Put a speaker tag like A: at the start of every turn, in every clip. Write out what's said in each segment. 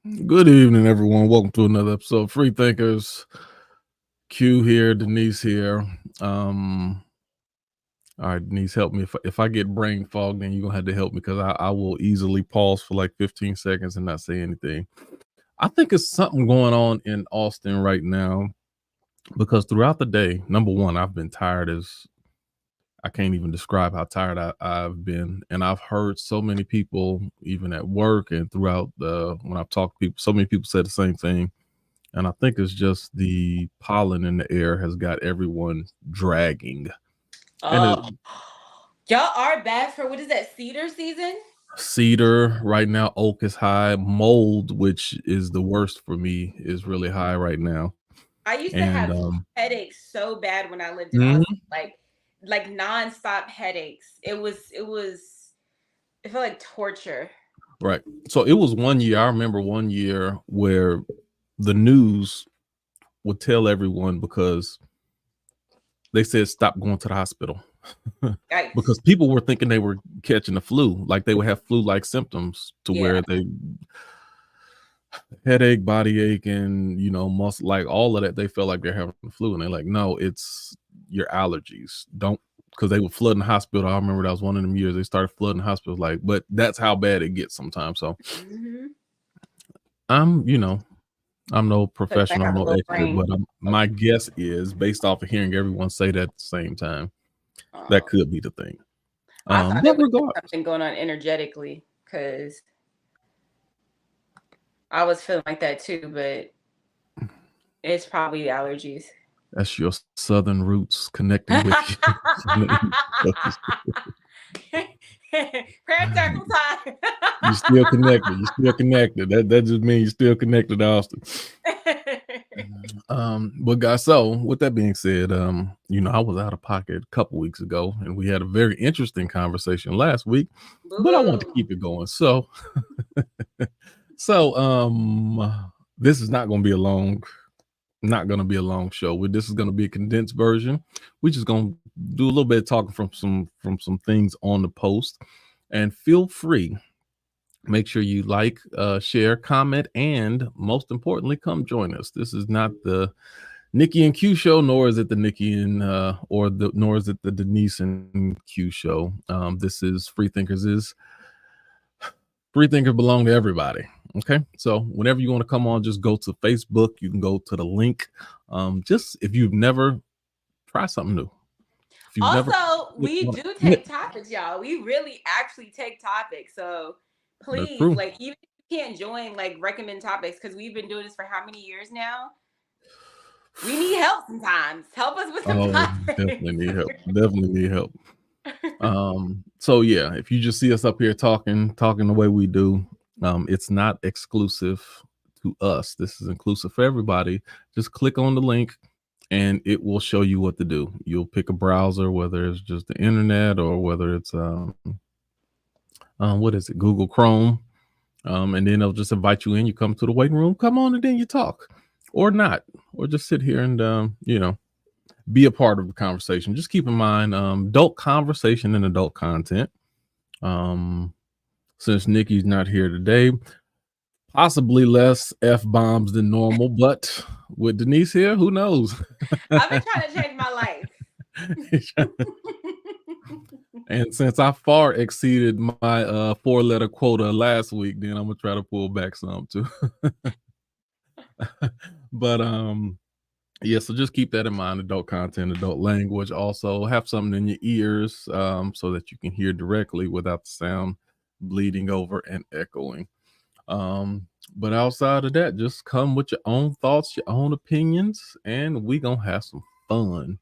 A: Good evening, everyone. Welcome to another episode of Free Thinkers. Q here, Denise here. All right, Denise, help me. If I get brain fog, then you're gonna have to help me because I will easily pause for like 15 seconds and not say anything. I think it's something going on in Austin right now because throughout the day, number one, I've been tired as I can't even describe how tired I've been. And I've heard so many people, even at work and throughout when I've talked to people, so many people said the same thing. And I think it's just the pollen in the air has got everyone dragging. And
B: Oh, y'all are bad for what is that cedar season?
A: cedar right now, oak is high, mold, which is the worst for me, is really high right now.
B: I used to
A: And
B: have headaches so bad when I lived in Austin,
A: mhm,
B: like nonstop headaches. It felt like torture.
A: right. So it was one year. I remember one year where the news would tell everyone because they said stop going to the hospital
B: Yikes.
A: because people were thinking they were catching the flu, like they would have flu-like symptoms to
B: Yeah.
A: where they headache, body ache, and muscle, like all of that. They felt like they're having the flu, and they're like, no, it's your allergies. Don't, because they were flooding the hospital. I remember that was one of them years they started flooding the hospitals, like, but that's how bad it gets sometimes. So
B: Mm-hmm.
A: I'm, I'm no
B: I
A: professional,
B: have a
A: no
B: little
A: expert,
B: brain.
A: but my guess is based off of hearing everyone say that at the same time, that
B: Oh,
A: could be the thing.
B: I thought
A: But
B: it was just
A: regardless,
B: something going on energetically because I was feeling like that too, but it's probably allergies.
A: that's your southern roots connecting with you.
B: Prayer circle time.
A: You still connected. You still connected. That just means you still connected to Austin. But guys, so with that being said, I was out of pocket a couple weeks ago, and we had a very interesting conversation last week,
B: Boo
A: but I want to
B: boo.
A: keep it going. So this is not going to be a long show. This is going to be a condensed version. We're just going to do a little bit of talking from some things on the post, and feel free. Make sure you like, share, comment, and most importantly, come join us. This is not the Nikki and Q show, nor is it the Nikki and nor is it the Denise and Q show. This is Free Thinkers belong to everybody. Okay, so whenever you want to come on, just go to Facebook. You can go to the link. Just if you've never try something new, if you've never,
B: Also, we do take topics, y'all. We really actually take topics. So
A: that's
B: please,
A: true.
B: like, even if you can't join, like, recommend topics because we've been doing this for how many years now? We need help sometimes. Help us with some
A: Oh,
B: topics.
A: definitely need help. Definitely need help. So yeah, if you just see us up here talking the way we do, it's not exclusive to us. This is inclusive for everybody. Just click on the link and it will show you what to do. You'll pick a browser, whether it's just the internet or whether it's what is it, Google Chrome. And then they'll just invite you in. You come to the waiting room, come on, and then you talk, or not, or just sit here and be a part of the conversation. Just keep in mind, adult conversation and adult content. Um, since Nikki's not here today, possibly less F bombs than normal, but with Denise here, who knows?
B: I've been trying to change my life.
A: And since I far exceeded my 4-letter quota last week, then I'm gonna try to pull back some too. But yeah, so just keep that in mind. Adult content, adult language. Also have something in your ears so that you can hear directly without the sound bleeding over and echoing. But outside of that, just come with your own thoughts, your own opinions, and we gonna have some fun.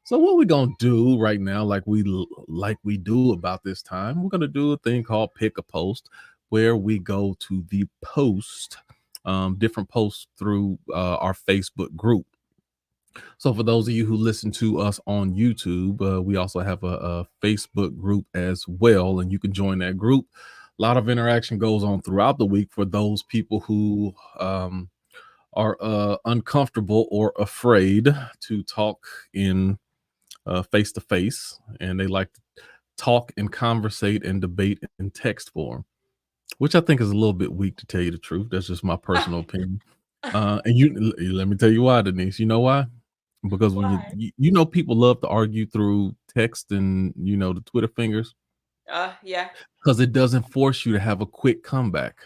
A: So what we gonna do right now, like we do about this time, we're gonna do a thing called pick a post, where we go to the post, different posts through our Facebook group. So for those of you who listen to us on YouTube, we also have a Facebook group as well, and you can join that group. A lot of interaction goes on throughout the week for those people who are uncomfortable or afraid to talk in face to face, and they like to talk and conversate and debate in text form. which I think is a little bit weak to tell you the truth. That's just my personal opinion. And let me tell you why, Denise. You know why? Because when
B: Why?
A: you know people love to argue through text and the Twitter fingers
B: Yeah.
A: because it doesn't force you to have a quick comeback.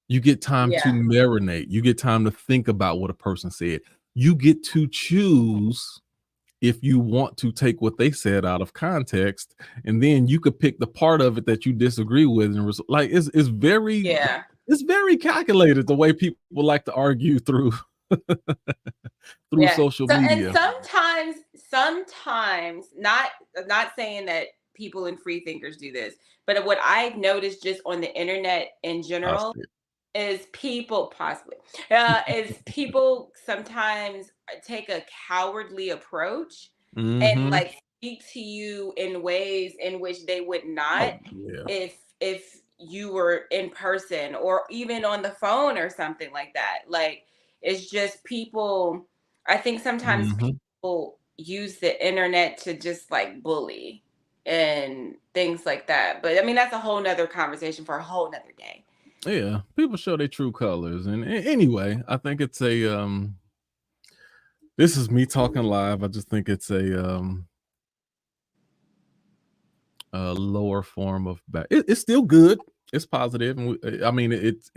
A: You get time to
B: Yeah.
A: marinate. You get time to think about what a person said. You get to choose if you want to take what they said out of context, and then you could pick the part of it that you disagree with, and like
B: Yeah.
A: it's very calculated the way people like to argue through through
B: Yeah.
A: social
B: So and
A: media.
B: sometimes not saying that people and free thinkers do this, but what I've noticed just on the internet in
A: I
B: general
A: see it.
B: is people possibly is people sometimes take a cowardly approach and
A: Mhm.
B: like speak to you in ways in which they would not
A: Oh, yeah.
B: if you were in person or even on the phone or something like that. Like it's just people, I think sometimes
A: Mhm.
B: people use the internet to just like bully and things like that. But I mean that's a whole nother conversation for a whole nother day.
A: Yeah, people show their true colors, and anyway, I think it's this is me talking live. I just think it's a lower form of it's still good. It's positive, and I mean, it's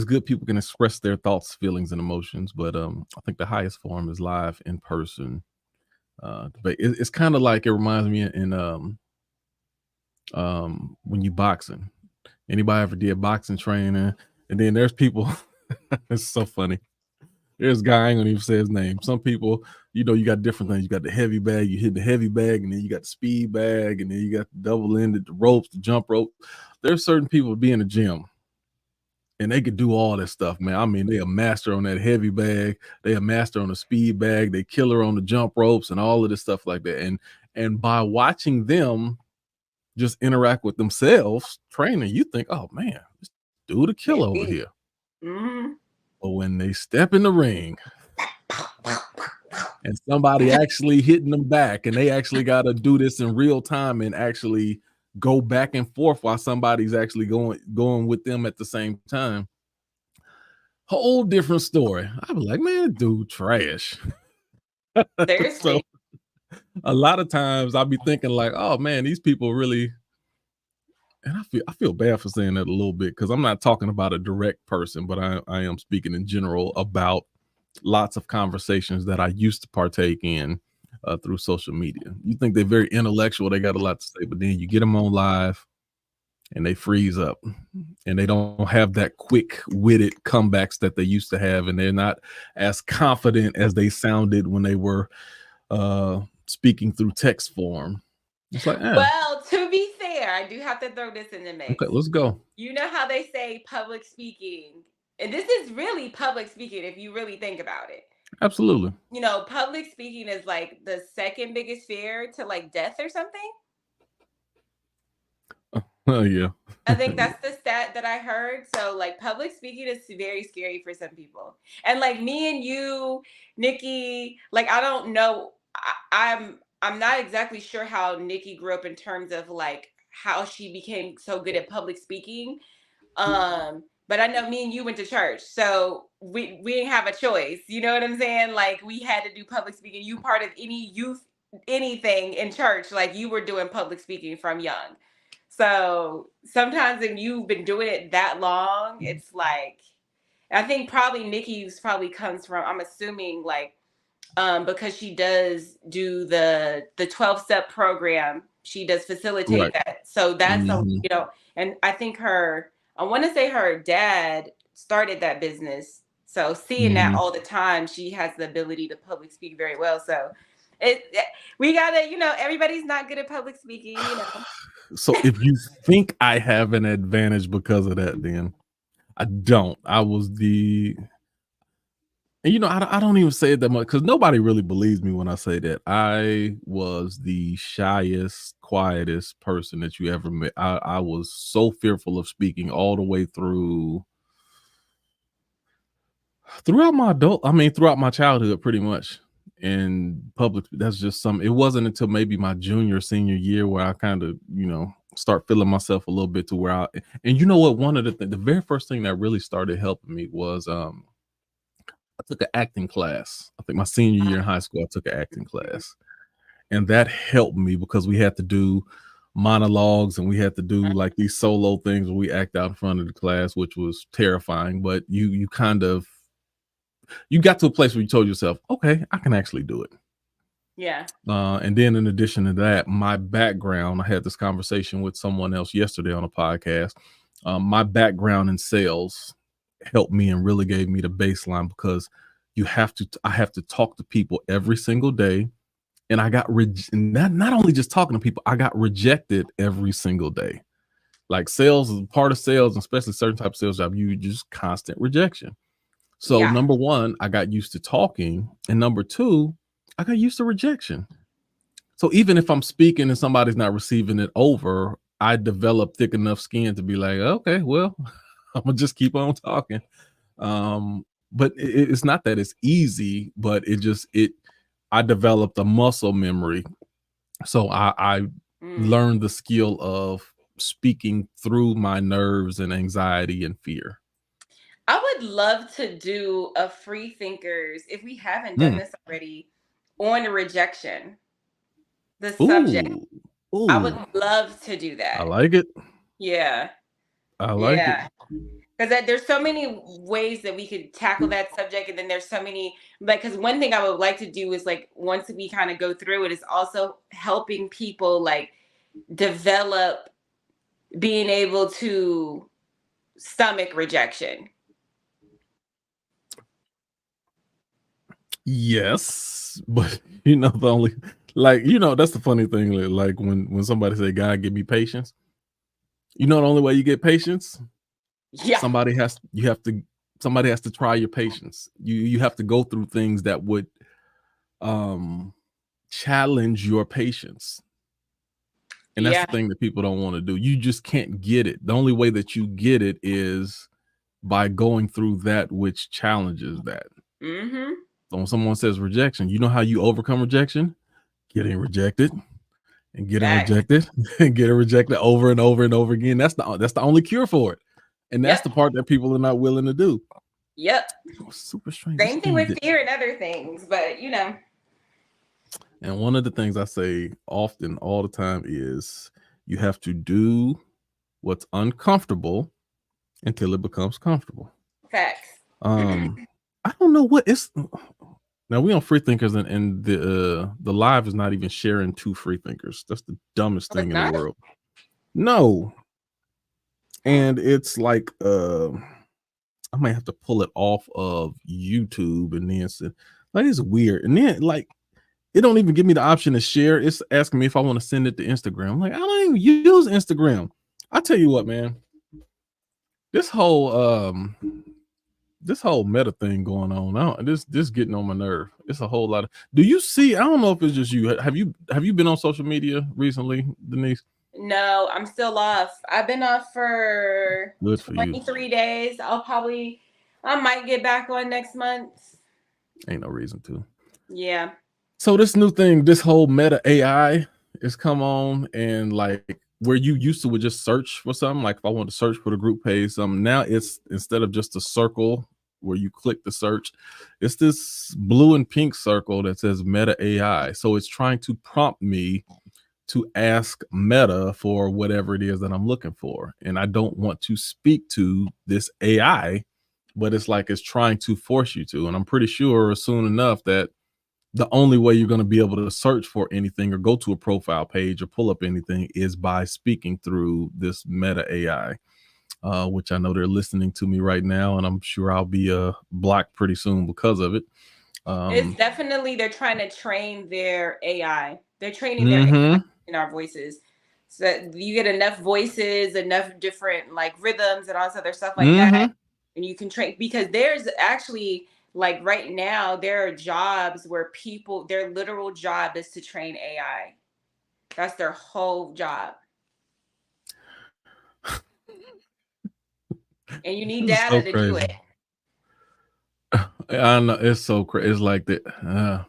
A: good people can express their thoughts, feelings, and emotions, but I think the highest form is live in person debate. It's kind of like, it reminds me in when you boxing. Anybody ever did boxing training? And then there's people. It's so funny. There's a guy, I ain't gonna even say his name. Some people, you got different things. You got the heavy bag, you hit the heavy bag, and then you got the speed bag, and then you got the double ended, the ropes, the jump rope. There's certain people be in the gym and they could do all that stuff, man. I mean, they a master on that heavy bag, they a master on the speed bag, they killer on the jump ropes and all of this stuff like that. And by watching them just interact with themselves training, you think, oh man, this dude a killer over here.
B: Mhm.
A: But when they step in the ring and somebody actually hitting them back, and they actually got to do this in real time and actually go back and forth while somebody's actually going with them at the same time. Whole different story. I was like, man, dude, trash. So
B: Seriously.
A: a lot of times I'll be thinking like, oh man, these people really, and I feel bad for saying that a little bit because I'm not talking about a direct person, but I am speaking in general about lots of conversations that I used to partake in through social media. You think they're very intellectual, they got a lot to say, but then you get them on live and they freeze up and they don't have that quick-witted comebacks that they used to have, and they're not as confident as they sounded when they were speaking through text form. It's like,
B: Well, to be fair, I do have to throw this in the
A: okay,
B: mix.
A: let's go.
B: You know how they say public speaking, and this is really public speaking if you really think about it.
A: Absolutely.
B: Public speaking is like the second biggest fear to like death or something.
A: Oh yeah.
B: I think that's the stat that I heard. So like public speaking is very scary for some people. And like me and you, Nikki, like I don't know. I'm not exactly sure how Nikki grew up in terms of like how she became so good at public speaking. But I know me and you went to church, so we didn't have a choice. You know what I'm saying? Like we had to do public speaking. You part of any youth anything in church, like you were doing public speaking from young. So sometimes when you've been doing it that long, it's like I think probably Nikki's probably comes from, I'm assuming like because she does do the 12-step program. She does facilitate
A: Right.
B: that. So that's
A: Mhm.
B: and I think I want to say her dad started that business. So seeing that
A: Mhm.
B: all the time, she has the ability to public speak very well. So we gotta, everybody's not good at public speaking.
A: So if you think I have an advantage because of that, then I don't. I was the and I don't even say it that much because nobody really believes me when I say that. I was the shyest, quietest person that you ever met. I was so fearful of speaking all the way throughout my childhood, pretty much. and public, that's just some, it wasn't until maybe my junior, senior year where I kind of, start feeling myself a little bit to where and you know what, one of the very first thing that really started helping me was, I took an acting class. I think my senior year in high school, I took an acting class, and that helped me because we had to do monologues and we had to do like these solo things where we act out in front of the class, which was terrifying. But you kind of, you got to a place where you told yourself, okay, I can actually do it.
B: Yeah.
A: And then in addition to that, my background, I had this conversation with someone else yesterday on a podcast. My background in sales helped me and really gave me the baseline because I have to talk to people every single day. And I got not only just talking to people, I got rejected every single day. Like sales is part of sales, and especially certain type of sales job, you just constant rejection. So
B: Yeah.
A: number one, I got used to talking, and number two, I got used to rejection. So even if I'm speaking and somebody's not receiving it over, I develop thick enough skin to be like, okay, well, I'm gonna just keep on talking. But it's not that it's easy, but I developed a muscle memory. So I learned the skill of speaking through my nerves and anxiety and fear.
B: I would love to do a free thinkers, if we haven't done this already, on rejection. The subject. I would
A: Ooh,
B: love to do
A: I
B: that.
A: like it.
B: Yeah.
A: I like it.
B: Yeah. Because there's so many ways that we could tackle that subject. And then there's so many, like, because one thing I would like to do is, like, once we kind of go through it, is also helping people, like, develop being able to stomach rejection.
A: Yes, but the only that's the funny thing. Like when somebody say, "God, give me patience," the only way you get patience,
B: Yeah.
A: somebody has to try your patience. You have to go through things that would challenge your patience. And that's
B: Yeah.
A: the thing that people don't want to do. You just can't get it. The only way that you get it is by going through that which challenges that.
B: Mm-hmm.
A: So when someone says rejection, you know how you overcome rejection? Getting rejected and getting
B: Facts.
A: rejected and getting rejected over and over and over again. That's the only cure for it. And that's
B: Yep.
A: the part that people are not willing to do.
B: Yep.
A: Oh, super strange.
B: Same thing with fear and other things, but
A: And one of the things I say often all the time is you have to do what's uncomfortable until it becomes comfortable.
B: facts.
A: I don't know what it's now. We on free thinkers, and the live is not even sharing two free thinkers. That's the dumbest thing in the world. No. And it's like I might have to pull it off of YouTube, and then like it's weird. And then like it don't even give me the option to share. It's asking me if I want to send it to Instagram. I'm like, I don't even use Instagram. I tell you what, man. This whole meta thing going on, this getting on my nerve. It's a whole lot of. Do you see? I don't know if it's just you. Have you been on social media recently, Denise?
B: No, I'm still off. I've been off for
A: Good for
B: 23
A: you.
B: days. I might get back on next month.
A: Ain't no reason to.
B: Yeah.
A: So this new thing, this whole meta AI is come on, and like where you used to would just search for something, like if I want to search for the group page, something, now it's instead of just a circle where you click the search, it's this blue and pink circle that says Meta AI. So it's trying to prompt me to ask Meta for whatever it is that I'm looking for. And I don't want to speak to this AI, but it's like it's trying to force you to. And I'm pretty sure soon enough that the only way you're going to be able to search for anything or go to a profile page or pull up anything is by speaking through this Meta AI, which I know they're listening to me right now, and I'm sure I'll be blocked pretty soon because of it.
B: It's definitely, they're trying to train their AI. They're training their AI in our voices. So that you get enough voices, enough different like rhythms and all this other stuff like that. And you can train, because there's actually, like right now, there are jobs where people, their literal job is to train AI. That's their whole job. And you need data to do it.
A: I know, it's so crazy. It's like that.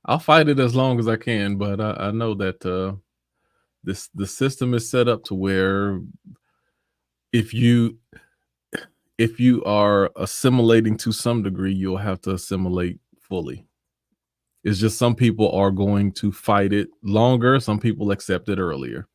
A: I'll fight it as long as I can, but I know that the system is set up to where if you if you are assimilating to some degree, you'll have to assimilate fully. It's just some people are going to fight it longer, some people accept it earlier.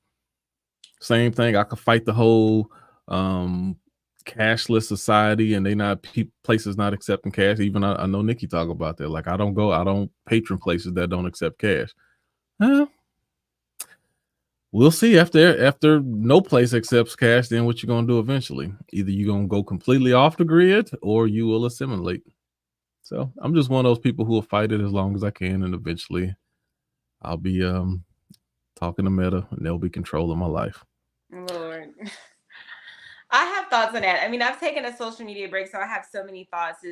A: Same thing, I could fight the whole cashless society and they not places not accepting cash. Even I know Nikki talk about that. Like I don't patron places that don't accept cash. We'll see after no place accepts cash, then what you're gonna do eventually. Either you're gonna go completely off the grid or you will assimilate. So I'm just one of those people who will fight it as long as I can, and eventually I'll be talking to Meta and they'll be controlling my life.
B: Lord. I have thoughts on that. I mean, I've taken a social media break, so I have so many thoughts.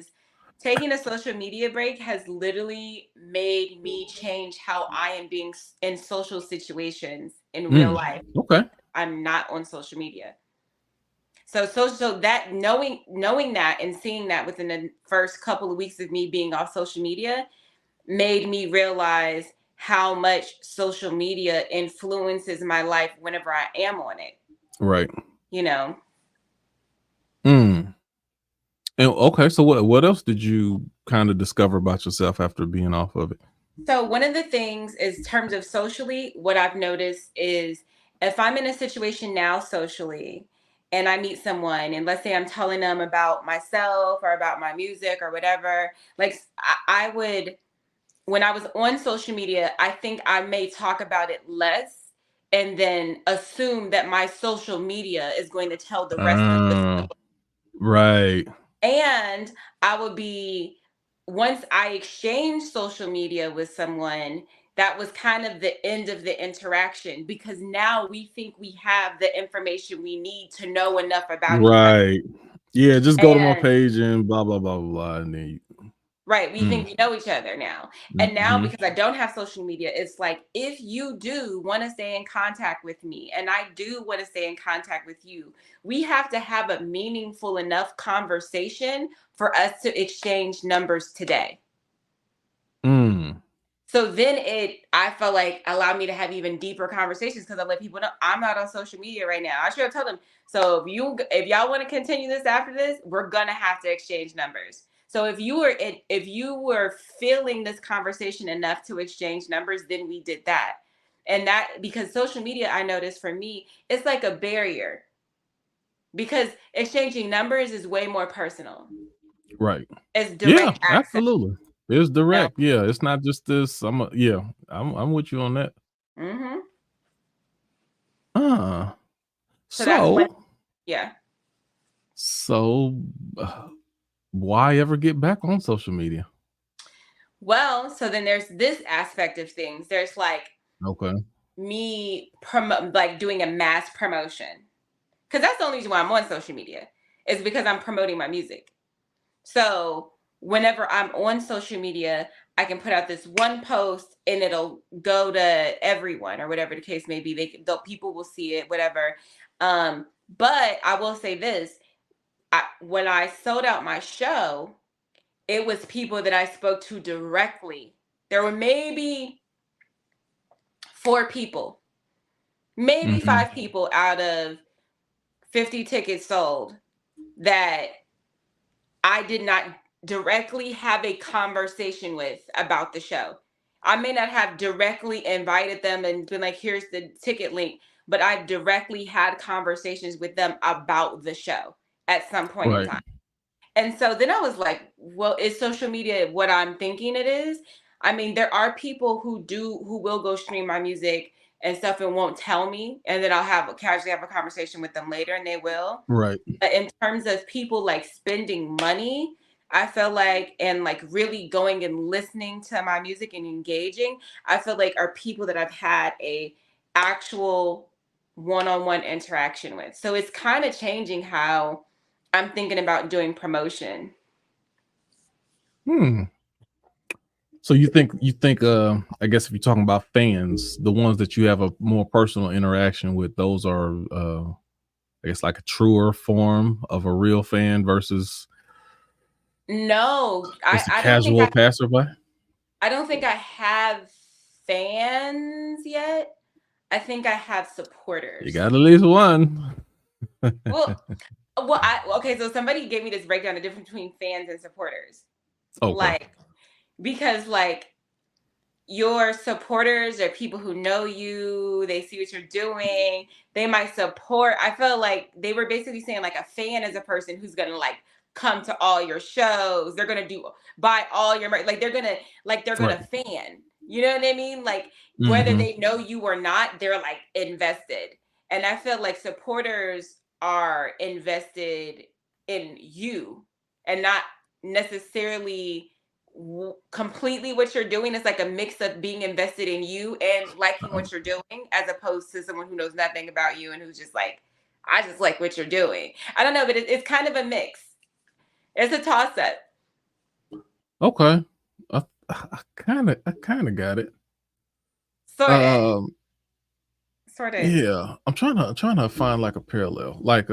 B: Taking a social media break has literally made me change how I am being in social situations in real life.
A: Okay.
B: I'm not on social media. So that knowing that and seeing that within the first couple of weeks of me being off social media made me realize how much social media influences my life whenever I am on it.
A: Right.
B: You know.
A: And okay, so what else did you kind of discover about yourself after being off of it?
B: So one of the things is terms of socially, what I've noticed is if I'm in a situation now socially and I meet someone and let's say I'm telling them about myself or about my music or whatever, like I would, when I was on social media, I think I may talk about it less and then assume that my social media is going to tell the rest of the story.
A: Right.
B: And I would be, once I exchanged social media with someone, that was kind of the end of the interaction because now we think we have the information we need to know enough about each other.
A: Right. Yeah, just go to my page and blah, blah, blah, blah, blah. And then
B: right. We think we know each other now. And now because I don't have social media, it's like, if you do want to stay in contact with me and I do want to stay in contact with you, we have to have a meaningful enough conversation for us to exchange numbers today. So then I felt like allowed me to have even deeper conversations because I let people know I'm not on social media right now. I should have told them. So if y'all want to continue this after this, we're gonna have to exchange numbers. So if you were feeling this conversation enough to exchange numbers, then we did that. And that because social media, I noticed for me, it's like a barrier. Because exchanging numbers is way more personal.
A: Right.
B: It's direct access.
A: Absolutely. It's direct. No. Yeah. It's not just this. I'm with you on that. So why ever get back on social media?
B: Well, so then there's this aspect of things. There's like me doing a mass promotion. Because that's the only reason why I'm on social media is because I'm promoting my music. So whenever I'm on social media, I can put out this one post and it'll go to everyone or whatever the case may be. People will see it, whatever. But I will say this, when I sold out my show, it was people that I spoke to directly. There were maybe 4 people, maybe 5 people out of 50 tickets sold that I did not directly have a conversation with about the show. I may not have directly invited them and been like, here's the ticket link, but I directly had conversations with them about the show at some point in time. And so then I was like, well, is social media what I'm thinking it is? I mean, there are people who will go stream my music and stuff and won't tell me. And then I'll casually have a conversation with them later and they will.
A: Right.
B: But in terms of people like spending money, I feel like, and like really going and listening to my music and engaging, I feel like are people that I've had a actual one-on-one interaction with. So it's kind of changing how I'm thinking about doing promotion.
A: So you think I guess if you're talking about fans, the ones that you have a more personal interaction with, those are I guess like a truer form of a real fan versus
B: no,
A: just a casual passerby?
B: I don't think I have fans yet. I think I have
A: You
B: supporters.
A: got at least one.
B: Well, okay, so somebody gave me this breakdown, the difference between fans and supporters.
A: Okay.
B: Like, because like your supporters are people who know you, they see what you're doing, they might support. I feel like they were basically saying like a fan is a person who's gonna like come to all your shows, they're gonna buy all your like they're
A: Right.
B: gonna fan. You know what I mean? Like whether
A: Mm-hmm.
B: they know you or not, they're like invested. And I feel like supporters are invested in you and not necessarily completely what you're doing. Is like a mix of being invested in you and liking what you're doing, as opposed to someone who knows nothing about you and who's just like, I just like what you're doing. I don't know, but it's kind of a mix. It's a toss up.
A: Okay. I kind of got it.
B: Sort of.
A: Um,
B: Sort of.
A: yeah, I'm trying to find like a parallel. Like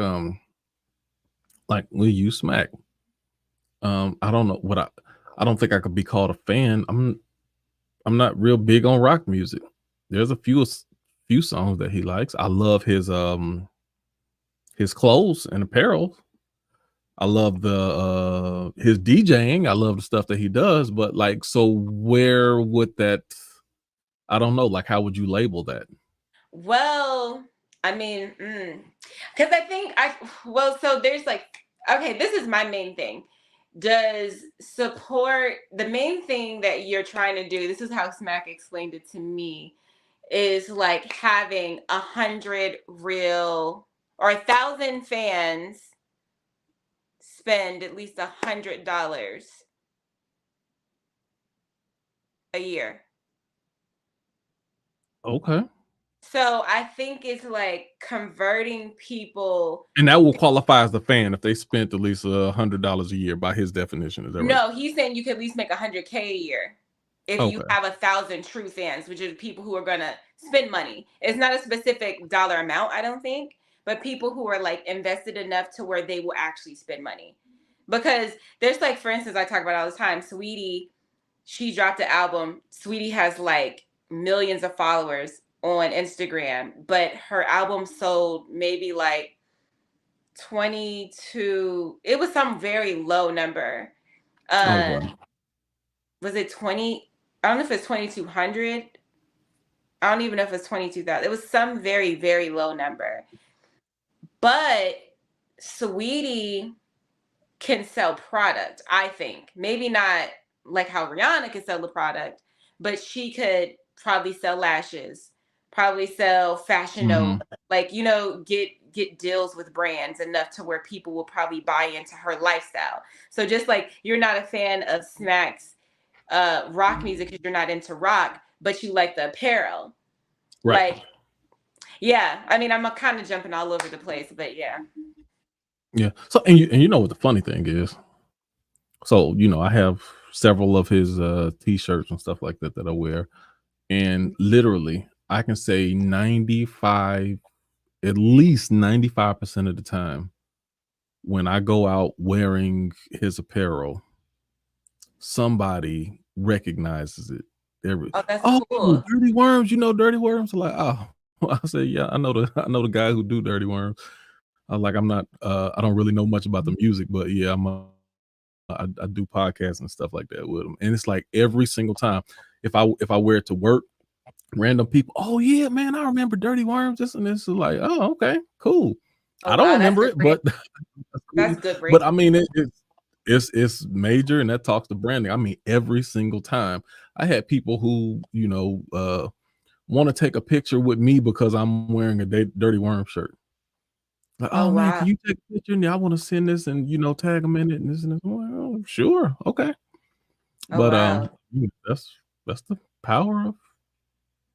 A: we use smack. I don't know what I don't think I could be called a fan. I'm not real big on rock music. There's a few songs that he likes. I love his clothes and apparel. I love the his DJing. I love the stuff that he does, but like, so where would that, I don't know, like how would you label that?
B: Well, I mean, because I think so there's like, okay, this is my main thing. Does support the main thing that you're trying to do? This is how Smack explained it to me, is like having 100 real or 1,000 fans spend at least $100 a year.
A: Okay.
B: So I think it's like converting people.
A: And that will qualify as the fan if they spent at least $100 a year by his definition. Is that right?
B: No, he's saying you could at least make 100K a year if you
A: Okay.
B: have 1,000 true fans, which are people who are gonna spend money. It's not a specific dollar amount, I don't think, but people who are like invested enough to where they will actually spend money. Because there's like, for instance, I talk about all the time, Sweetie, she dropped an album. Sweetie has like millions of followers on Instagram, but her album sold maybe like 22, it was some very low number.
A: Okay.
B: Was it 20? I don't know if it's 2,200. I don't even know if it's 22,000. It was some very, very low number. But Sweetie can sell product, I think. Maybe not like how Rihanna can sell the product, but she could probably sell lashes, probably sell Fashion Nova,
A: Mhm.
B: like, you know, get deals with brands enough to where people will probably buy into her lifestyle. So just like you're not a fan of Smack's rock music because you're not into rock, but you like the apparel.
A: Right.
B: Like, yeah, I mean, I'm kind of jumping all over the place, but yeah.
A: Yeah. So and you know what the funny thing is? So, I have several of his t-shirts and stuff like that that I wear. And literally, I can say 95, at least 95% of the time when I go out wearing his apparel, somebody recognizes it.
B: Oh, that's
A: Oh,
B: cool.
A: Dirty Worms, Dirty Worms? I'm like, oh, I say, yeah, I know the guy who do Dirty Worms. I'm not, I don't really know much about the music, but yeah, I do podcasts and stuff like that with him. And it's like every single time, if I wear it to work, random people, oh yeah, man, I remember Dirty Worms. This and this is like, oh, okay, cool.
B: Oh
A: I don't
B: wow, that's
A: remember
B: good
A: it, but that's cool.
B: that's good
A: But
B: break.
A: I mean, it's major, and that talks to branding. I mean, every single time I had people who want to take a picture with me because I'm wearing a Dirty Worm shirt. Like,
B: Oh
A: oh man,
B: wow.
A: can you take a picture? And I want to send this and tag them in it and this and this. I'm like, oh, sure, okay.
B: Oh
A: But
B: wow.
A: that's the power of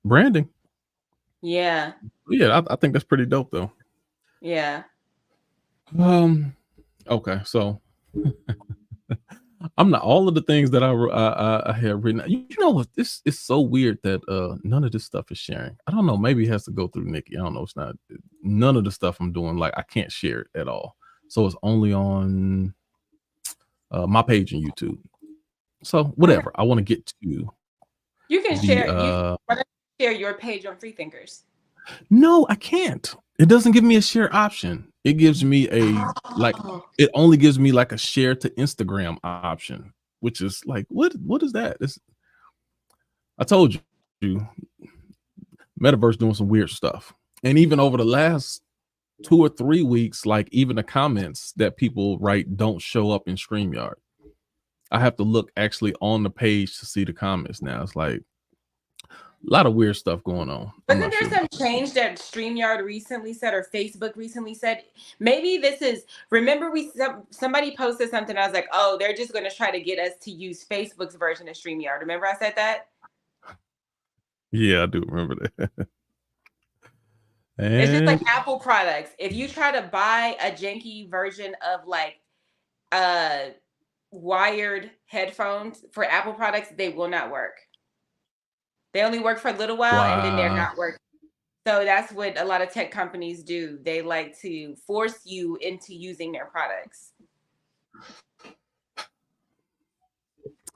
A: branding.
B: Yeah.
A: Yeah, I think that's pretty dope though.
B: Yeah.
A: Okay, so I'm not all of the things that I have written. You know what? This is so weird that none of this stuff is sharing. I don't know. Maybe it has to go through Nikki. I don't know. It's not none of the stuff I'm doing. Like I can't share it at all. So it's only on my page on YouTube. So
B: All right.
A: whatever. I want to get to
B: You can
A: the
B: share. Why don't you share your page on Freethinkers?
A: No, I can't. It doesn't give me a share option. It gives me
B: Oh,
A: it only gives me like a share to Instagram option, which is like, what is that? I told you, Metaverse doing some weird stuff. And even over the last 2 or 3 weeks, like even the comments that people write don't show up in StreamYard. I have to look actually on the page to see the comments now. It's like a lot of weird stuff going on. I'm
B: wasn't
A: not
B: there
A: sure
B: some
A: about it.
B: change that Streamyard recently said or Facebook recently said? Maybe this is. Remember, somebody posted something. I was like, oh, they're just going to try to get us to use Facebook's version of Streamyard. Remember, I said that.
A: Yeah, I do remember that.
B: It's just like
A: And
B: Apple products. If you try to buy a janky version of like uh wired headphones for Apple products, they will not work. They only work for a little while and then they're
A: wow.
B: not working. So that's what a lot of tech companies do. They like to force you into using their products.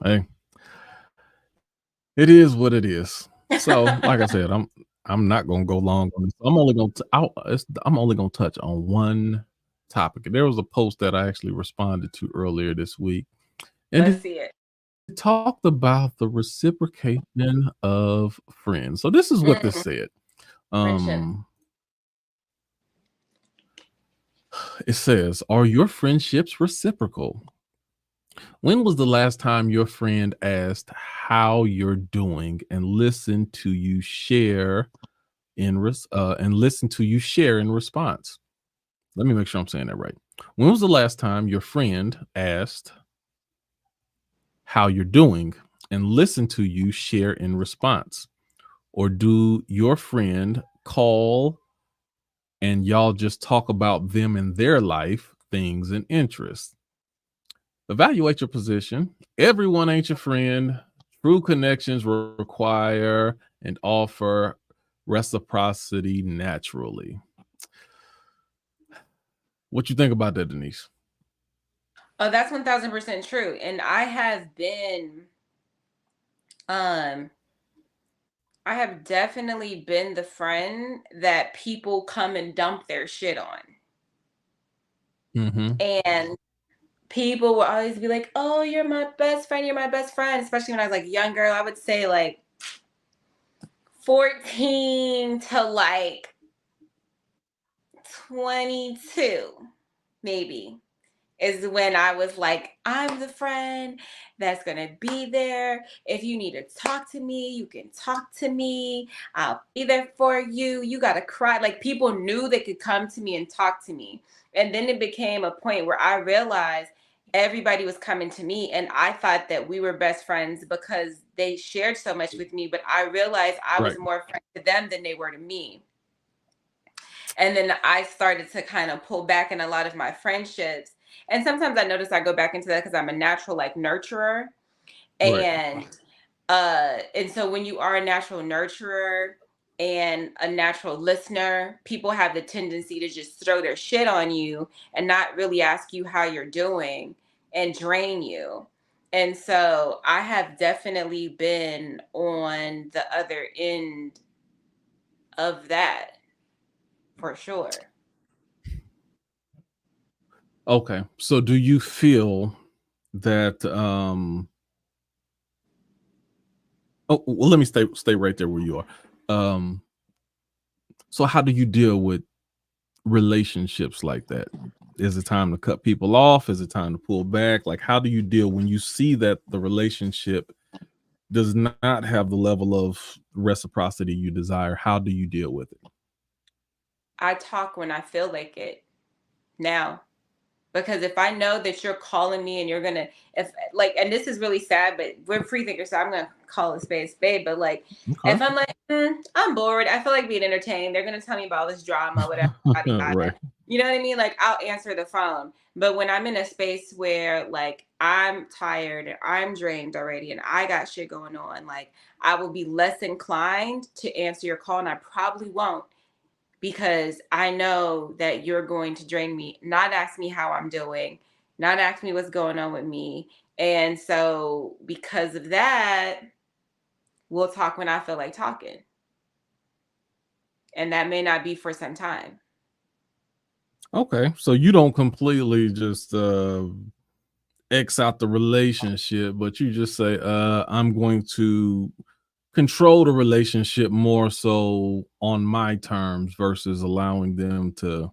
A: Hey, it is what it is. So, like I said, I'm not gonna go long on this. I'm only gonna touch on one topic. There was a post that I actually responded to earlier this week, and
B: Let's
A: it
B: see it.
A: talked about the reciprocation of friends. So this is what this
B: Mm,
A: said.
B: friendship.
A: It says, "Are your friendships reciprocal? When was the last time your friend asked how you're doing and listened to you share and listen to you share in response?" Let me make sure I'm saying that right. When was the last time your friend asked how you're doing and listened to you share in response? Or do your friend call and y'all just talk about them and their life, things, and interests? Evaluate your position. Everyone ain't your friend. True connections require and offer reciprocity naturally. What you think about that, Denise?
B: Oh, that's 1000% true. And um I have definitely been the friend that people come and dump their shit on.
A: Mm-hmm.
B: And people will always be like, "Oh, you're my best friend. You're my best friend." Especially when I was like younger, I would say like 14 to like 22, maybe, is when I was like, I'm the friend that's going to be there. If you need to talk to me, you can talk to me. I'll be there for you. You got to cry. Like people knew they could come to me and talk to me. And then it became a point where I realized everybody was coming to me and I thought that we were best friends because they shared so much with me, but I realized I was
A: Right.
B: more friend to them than they were to me. And then I started to kind of pull back in a lot of my friendships. And sometimes I notice I go back into that because I'm a natural like nurturer.
A: Right.
B: And so when you are a natural nurturer and a natural listener, people have the tendency to just throw their shit on you and not really ask you how you're doing and drain you. And so I have definitely been on the other end of that for sure.
A: Okay. So do you feel that oh well let me stay right there where you are. Um so how do you deal with relationships like that? Is it time to cut people off? Is it time to pull back? Like how do you deal when you see that the relationship does not have the level of reciprocity you desire? How do you deal with it?
B: I talk when I feel like it now. Because if I know that you're calling me and you're gonna, if like, and this is really sad, but we're free thinkers, so I'm gonna call a spade. But like,
A: Okay.
B: if I'm like, I'm bored, I feel like being entertained, they're gonna tell me about all this drama, whatever, yada,
A: Right.
B: yada. You know what I mean? Like, I'll answer the phone. But when I'm in a space where like I'm tired and I'm drained already and I got shit going on, like I will be less inclined to answer your call, and I probably won't because I know that you're going to drain me, not ask me how I'm doing, not ask me what's going on with me. And so, because of that, we'll talk when I feel like talking. And that may not be for some time.
A: Okay. So you don't completely just X out the relationship, but you just say, I'm going to control the relationship more so on my terms versus allowing them to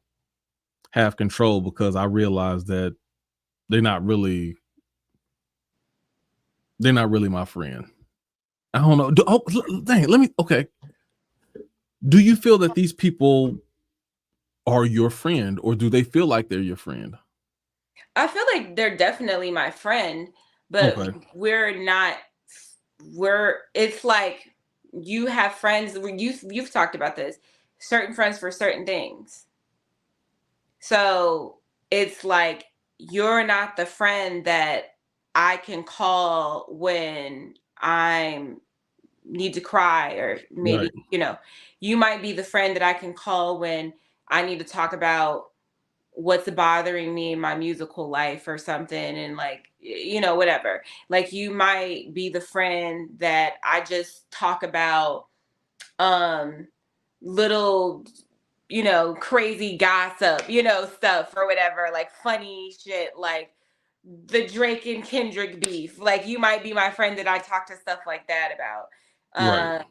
A: have control because I realize that they're not really my friend. I don't know. Dang, let me okay. Do you feel that these people are your friend or do they feel like they're your friend?
B: I feel like they're definitely my friend, but
A: Okay.
B: we're not it's like you have friends you've talked about this, certain friends for certain things. So it's like you're not the friend that I can call when I'm need to cry, or maybe,
A: Right.
B: you might be the friend that I can call when I need to talk about what's bothering me in my musical life or something, and like, whatever. Like you might be the friend that I just talk about um little, crazy gossip, stuff or whatever, like funny shit, like the Drake and Kendrick beef. Like you might be my friend that I talk to stuff like that about.
A: Right.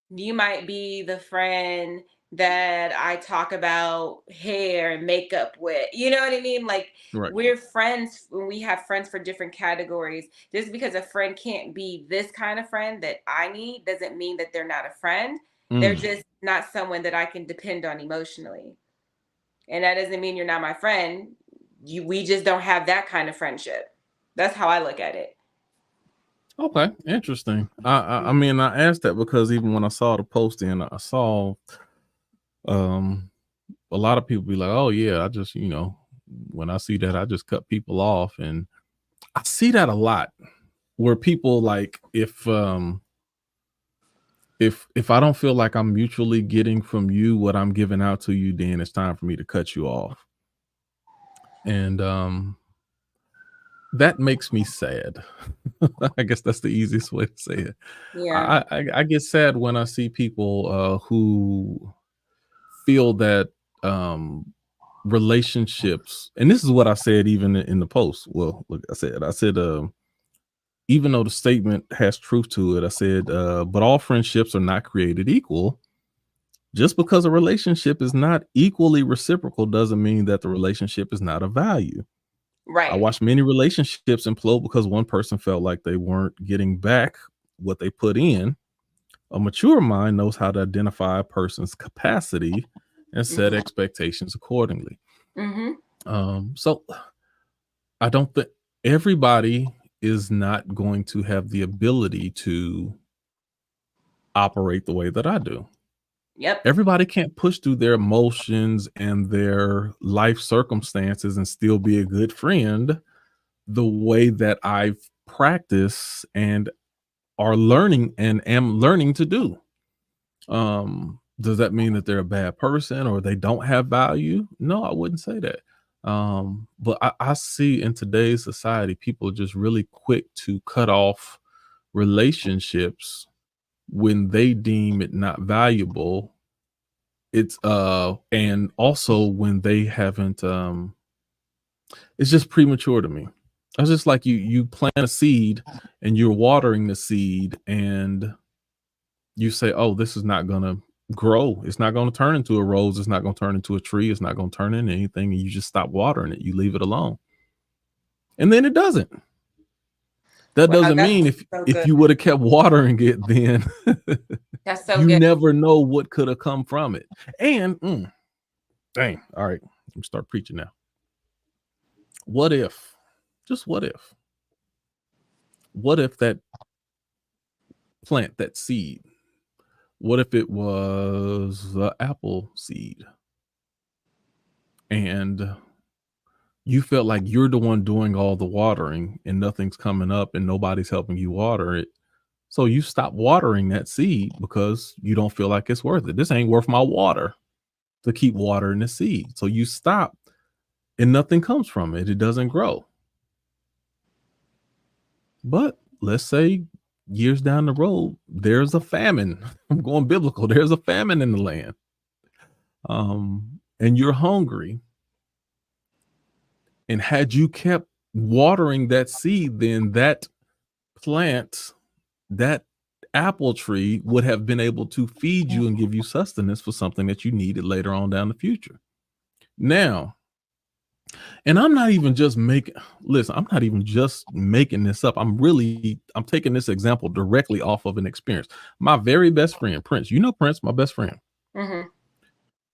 B: You might be the friend that I talk about hair and makeup with. You know what I mean? Like
A: Right.
B: we're friends when we have friends for different categories. Just because a friend can't be this kind of friend that I need doesn't mean that they're not a friend. They're
A: Mm.
B: just not someone that I can depend on emotionally. And that doesn't mean you're not my friend. We just don't have that kind of friendship. That's how I look at it.
A: Okay, interesting. I mean, I asked that because even when I saw the posting, I saw um a lot of people be like, "Oh yeah, I just when I see that, I just cut people off," and I see that a lot where people like if I don't feel like I'm mutually getting from you what I'm giving out to you, then it's time for me to cut you off, and that makes me sad. I guess that's the easiest way to say it.
B: Yeah.
A: I get sad when I see people who feel that relationships, and this is what I said even in the post. Well, look, I said, even though the statement has truth to it, I said, but all friendships are not created equal. Just because a relationship is not equally reciprocal doesn't mean that the relationship is not of value. I
B: Right.
A: watched many relationships implode because one person felt like they weren't getting back what they put in. A mature mind knows how to identify a person's capacity and set
B: Mm-hmm.
A: expectations accordingly.
B: Mm-hmm.
A: So I don't think everybody is not going to have the ability to operate the way that I do.
B: Yep.
A: Everybody can't push through their emotions and their life circumstances and still be a good friend the way that I've practiced and am learning to do. Does that mean that they're a bad person or they don't have value? No, I wouldn't say that. But I see in today's society, people are just really quick to cut off relationships when they deem it not valuable. It's and also when they haven't it's just premature to me. It's just like you plant a seed and you're watering the seed and you say, "Oh, this is not gonna grow. It's not gonna turn into a rose. It's not gonna turn into a tree. It's not gonna turn into anything." And you just stop watering it. You leave it alone, and then it doesn't. That
B: Wow,
A: doesn't
B: that's
A: mean
B: so
A: if
B: good.
A: you would have kept watering it, then
B: That's so
A: you
B: good.
A: never know what could have come from it. And dang, all right, let me start preaching now. What if? Just what if? What if that plant, that seed? What if it was an apple seed? And you felt like you're the one doing all the watering and nothing's coming up and nobody's helping you water it. So you stop watering that seed because you don't feel like it's worth it. This ain't worth my water to keep watering the seed. So you stop and nothing comes from it. It doesn't grow. But let's say years down the road, there's a famine. I'm going biblical. There's a famine in the land. And you're hungry. And had you kept watering that seed, then that plant, that apple tree would have been able to feed you and give you sustenance for something that you needed later on down the future. Now, and I'm not even just making this up. I'm taking this example directly off of an experience. My very best friend, Prince, you know Prince, my best friend.
B: Mm-hmm.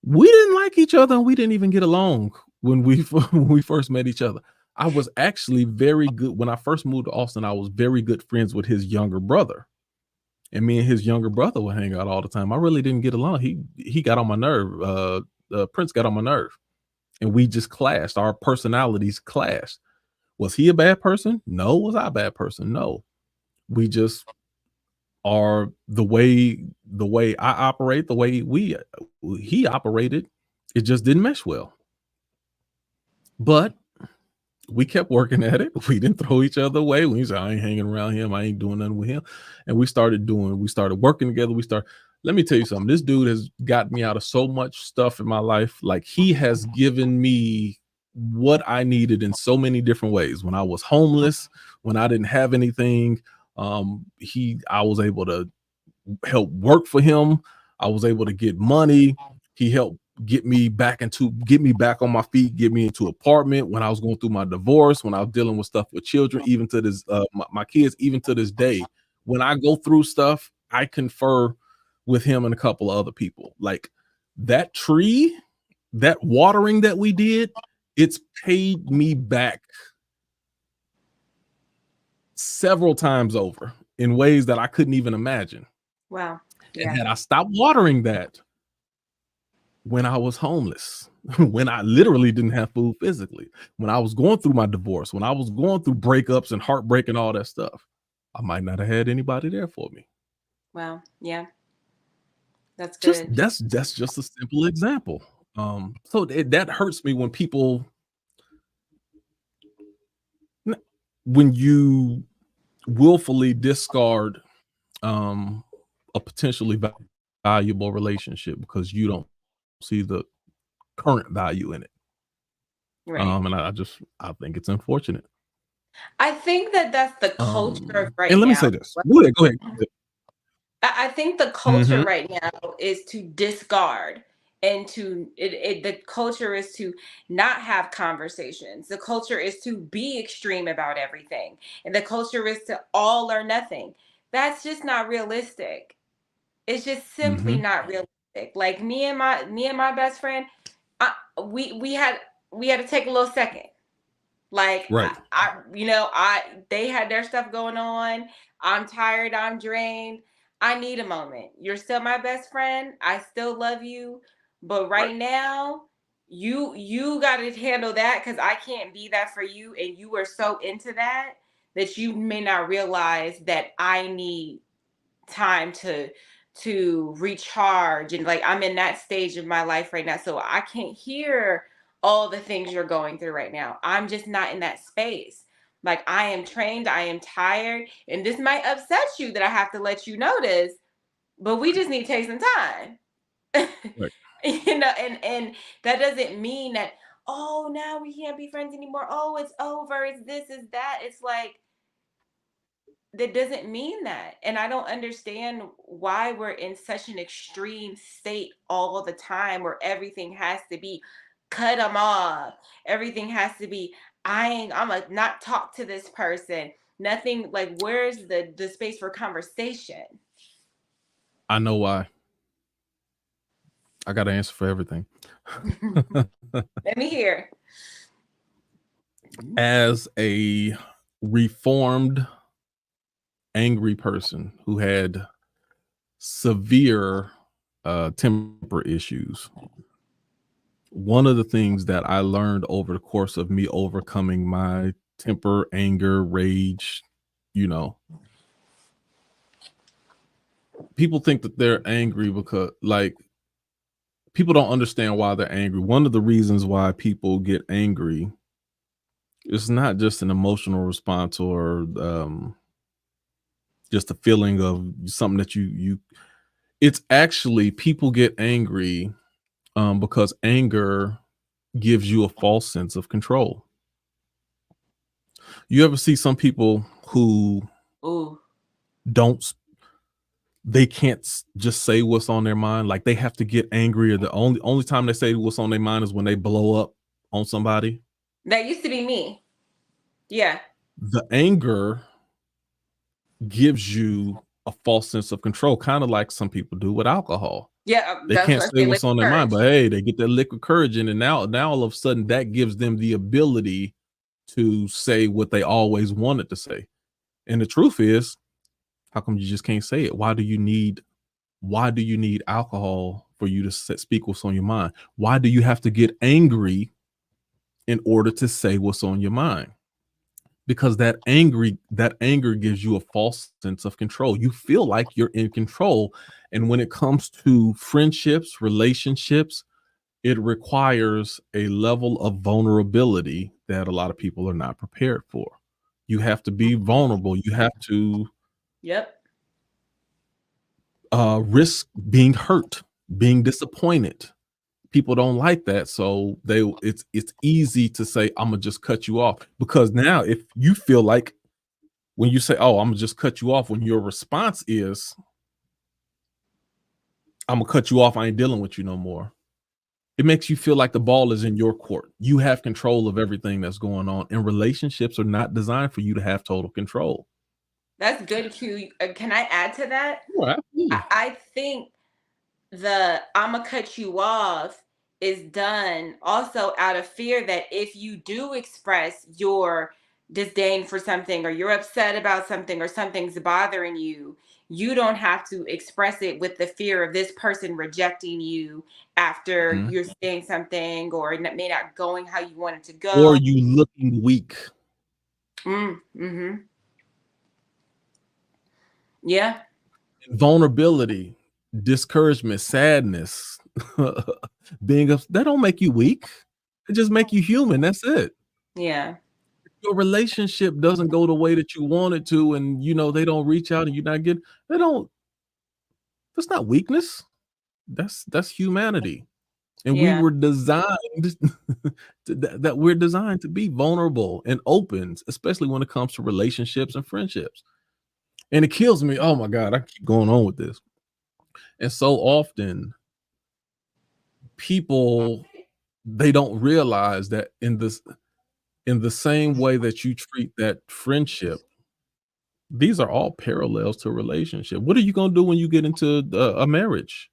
A: We didn't like each other and we didn't even get along when we first met each other. I was actually very good when I first moved to Austin. I was very good friends with his younger brother. And me and his younger brother would hang out all the time. I really didn't get along. He got on my nerve. Prince got on my nerve. And we just clashed. Our personalities clashed. Was he a bad person? No. Was I a bad person? No. We just are the way I operate, the way he operated, it just didn't mesh well. But we kept working at it. We didn't throw each other away. We said, I ain't hanging around him. I ain't doing nothing with him. And we started working together. Let me tell you something. This dude has got me out of so much stuff in my life. Like, he has given me what I needed in so many different ways. When I was homeless, when I didn't have anything, I was able to help work for him. I was able to get money. He helped get me back on my feet, get me into an apartment when I was going through my divorce, when I was dealing with stuff with children, even to this, my kids, even to this day. When I go through stuff, I confer with him and a couple of other people. Like, that tree, that watering that we did, it's paid me back several times over in ways that I couldn't even imagine.
B: Wow.
A: Yeah. And had I stopped watering that when I was homeless, when I literally didn't have food physically, when I was going through my divorce, when I was going through breakups and heartbreak and all that stuff, I might not have had anybody there for me.
B: Wow. Yeah. That's good.
A: That's just a simple example. So that hurts me when people, when you willfully discard a potentially valuable relationship because you don't see the current value in it.
B: Right.
A: And I think it's unfortunate.
B: I think that's the culture right now.
A: And let me say this. Go ahead.
B: I think the culture right now is to discard, and the culture is to not have conversations. The culture is to be extreme about everything. And the culture is to all or nothing. That's just not realistic. It's just simply not realistic. Like, me and my best friend, we had to take a little second. Like,
A: right.
B: They had their stuff going on. I'm tired. I'm drained. I need a moment. You're still my best friend. I still love you. But right now, you got to handle that, because I can't be that for you. And you are so into that you may not realize that I need time to recharge. And, like, I'm in that stage of my life right now. So I can't hear all the things you're going through right now. I'm just not in that space. Like, I am trained, I am tired, and this might upset you that I have to let you know this, but we just need to take some time. Right. And that doesn't mean that, oh, now we can't be friends anymore. Oh, it's over. It's this, it's that. It's like, that doesn't mean that. And I don't understand why we're in such an extreme state all the time, where everything has to be cut them off. Everything has to be, I'm gonna not talk to this person. Nothing. Like, where's the space for conversation?
A: I know why. I got an answer for everything.
B: Let me hear.
A: As a reformed, angry person who had severe temper issues, one of the things that I learned over the course of me overcoming my temper, anger, rage, people think that they're angry because, like, people don't understand why they're angry. One of the reasons why people get angry is not just an emotional response or just a feeling of something that you it's actually people get angry because anger gives you a false sense of control. You ever see some people who
B: Ooh.
A: don't they can't just say what's on their mind, like they have to get angry, or the only time they say what's on their mind is when they blow up on somebody.
B: That used to be me. Yeah.
A: The anger gives you a false sense of control, kind of like some people do with alcohol.
B: Yeah.
A: They
B: That's
A: can't
B: what I
A: say
B: say,
A: what's
B: liquid
A: on their mind,
B: courage.
A: but hey, they get that liquid courage in, and now all of a sudden that gives them the ability to say what they always wanted to say. And the truth is, how come you just can't say it? Why do you need alcohol for you to speak what's on your mind? Why do you have to get angry in order to say what's on your mind? Because that anger gives you a false sense of control. You feel like you're in control. And when it comes to friendships, relationships, it requires a level of vulnerability that a lot of people are not prepared for. You have to be vulnerable. You have to
B: Yep.
A: risk being hurt, being disappointed. People don't like that, so it's easy to say, I'm gonna just cut you off, because now if you feel like when you say, oh, I'm gonna just cut you off, when your response is, I'm gonna cut you off, I ain't dealing with you no more, it makes you feel like the ball is in your court. You have control of everything that's going on, and relationships are not designed for you to have total control.
B: That's good, Q. Can I add to that?
A: Oh, absolutely.
B: I think the "I'ma cut you off" is done also out of fear that if you do express your disdain for something, or you're upset about something, or something's bothering you, you don't have to express it with the fear of this person rejecting you after
A: Mhm.
B: you're saying something, or it may not going how you want it to
A: Or
B: go.
A: you looking weak.
B: Mm-hmm. Yeah.
A: Vulnerability, discouragement, sadness, that don't make you weak. It just make you human. That's it.
B: Yeah.
A: Your relationship doesn't go the way that you want it to, and they don't reach out and you're not getting they don't that's not weakness. That's humanity. And we
B: Yeah.
A: were designed that we're designed to be vulnerable and open, especially when it comes to relationships and friendships. And it kills me. Oh my God, I keep going on with this. And so often people, they don't realize that in the same way that you treat that friendship, these are all parallels to a relationship. What are you gonna do when you get into a marriage?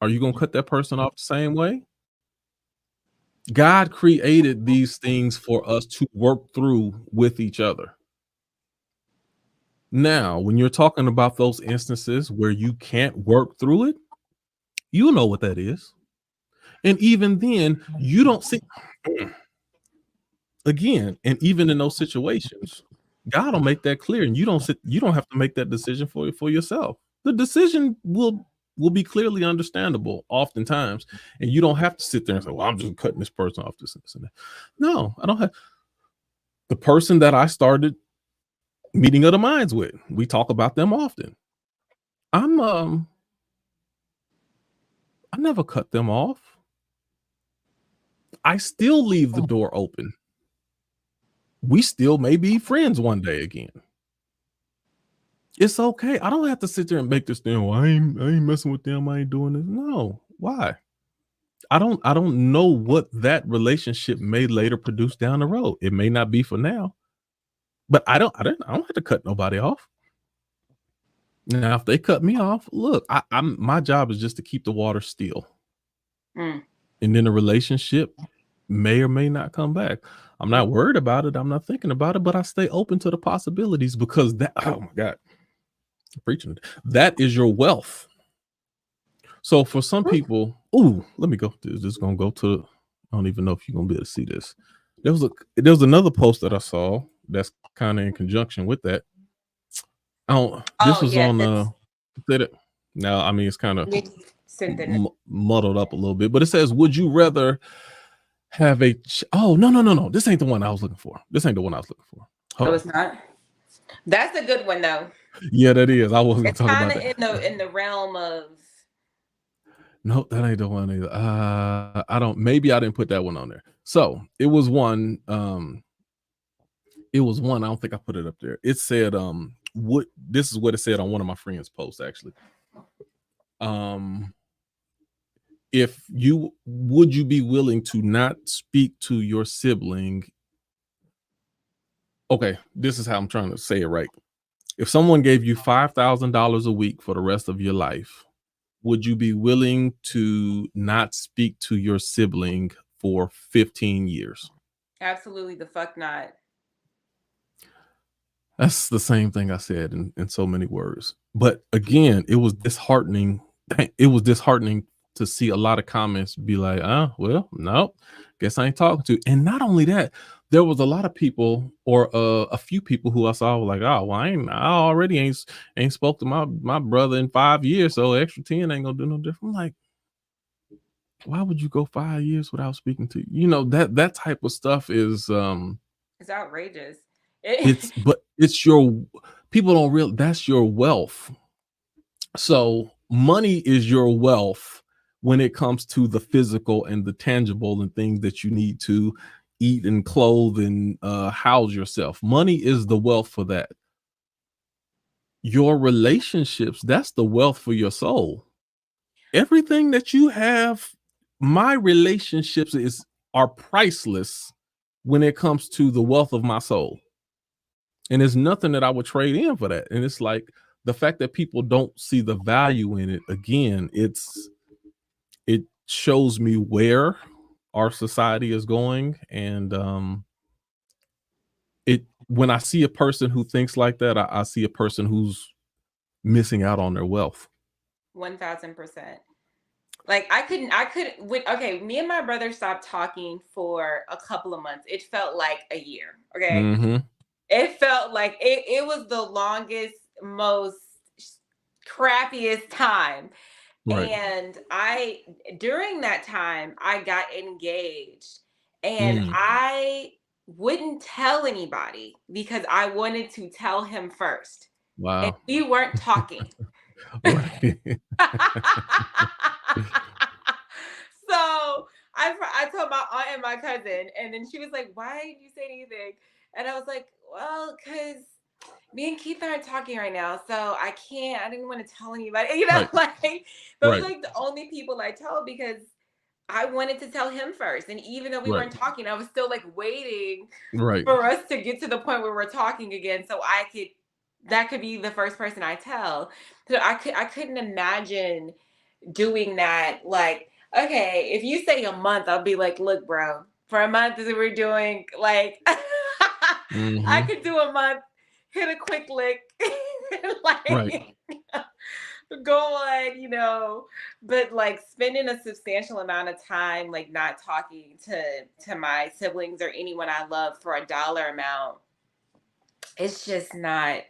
A: Are you gonna cut that person off the same way? God created these things for us to work through with each other. Now, when you're talking about those instances where you can't work through it, you know what that is. And even then, you don't see again, and even in those situations, God will make that clear, and you don't have to make that decision for yourself. The decision will be clearly understandable oftentimes, and you don't have to sit there and say, well, I'm just cutting this person off, this and this and that. No, I don't have the person that I started meeting of the minds with. We talk about them often. I'm I never cut them off. I still leave the door open. We still may be friends one day again. It's okay. I don't have to sit there and make this thing. Well, I ain't messing with them. I ain't doing this. No. Why? I don't know what that relationship may later produce down the road. It may not be for now, but I don't have to cut nobody off. Now, if they cut me off, look, I'm my job is just to keep the water still.
B: Mm.
A: And then the relationship may or may not come back. I'm not worried about it. I'm not thinking about it, but I stay open to the possibilities, because oh my God, I'm preaching. That is your wealth. So for some people, let me go. This is gonna go to. I don't even know if you're gonna be able to see this. There was another post that I saw that's kind of in conjunction with that. This
B: Oh,
A: was
B: yes.
A: on now, I mean, it's kind of
B: Nikki sent it.
A: muddled up a little bit, but it says, would you rather have no, this ain't the one I was looking for. This ain't the one I was looking for.
B: Oh,
A: Hold
B: it's not? That's a good one though.
A: Yeah, that is. I wasn't gonna
B: It's
A: talk
B: kind
A: about
B: of
A: that.
B: in the realm of.
A: No, that ain't the one either. I don't. Maybe I didn't put that one on there. So it was one. It was one. I don't think I put it up there. It said, what? This is what it said on one of my friends' posts actually. If you would you be willing to not speak to your sibling? Okay, this is how I'm trying to say it right. If someone gave you $5,000 a week for the rest of your life, would you be willing to not speak to your sibling for 15 years?
B: Absolutely the fuck not.
A: That's the same thing I said in so many words. But again, it was disheartening. It was disheartening to see a lot of comments be like, well, no, guess I ain't talking to. And not only that, there was a lot of people or a few people who I saw were like, oh, well, I already ain't spoke to my brother in 5 years, so extra 10 ain't gonna do no different. I'm like, why would you go 5 years without speaking to you? That type of stuff is
B: It's outrageous.
A: it's your people don't realize that's your wealth. So money is your wealth when it comes to the physical and the tangible and things that you need to eat and clothe and house yourself. Money is the wealth for that. Your relationships, that's the wealth for your soul. Everything that you have, my relationships are priceless when it comes to the wealth of my soul. And there's nothing that I would trade in for that. And it's like the fact that people don't see the value in it, again, it shows me where our society is going. And when I see a person who thinks like that, I see a person who's missing out on their wealth.
B: 1000%. Like I couldn't okay, me and my brother stopped talking for a couple of months. It felt like a year. Okay.
A: Mm-hmm.
B: It felt like it was the longest, most crappiest time.
A: Right.
B: And during that time, I got engaged and I wouldn't tell anybody because I wanted to tell him first.
A: Wow.
B: And we weren't talking.
A: Right.
B: So I told my aunt and my cousin, and then she was like, "Why didn't you say anything?" And I was like, "Well, because me and Keith aren't talking right now, so I didn't want to tell anybody."
A: Right.
B: Like those
A: Right.
B: are like the only people I told because I wanted to tell him first. And even though we
A: Right.
B: weren't talking, I was still like waiting
A: Right.
B: for us to get to the point where we're talking again, so that could be the first person I tell. So I couldn't imagine doing that. Like, okay, if you say a month, I'll be like, look, bro, for a month we're doing like I could do a month, hit a quick lick, like
A: Right.
B: go on, but like spending a substantial amount of time like not talking to my siblings or anyone I love for a dollar amount, it's just not.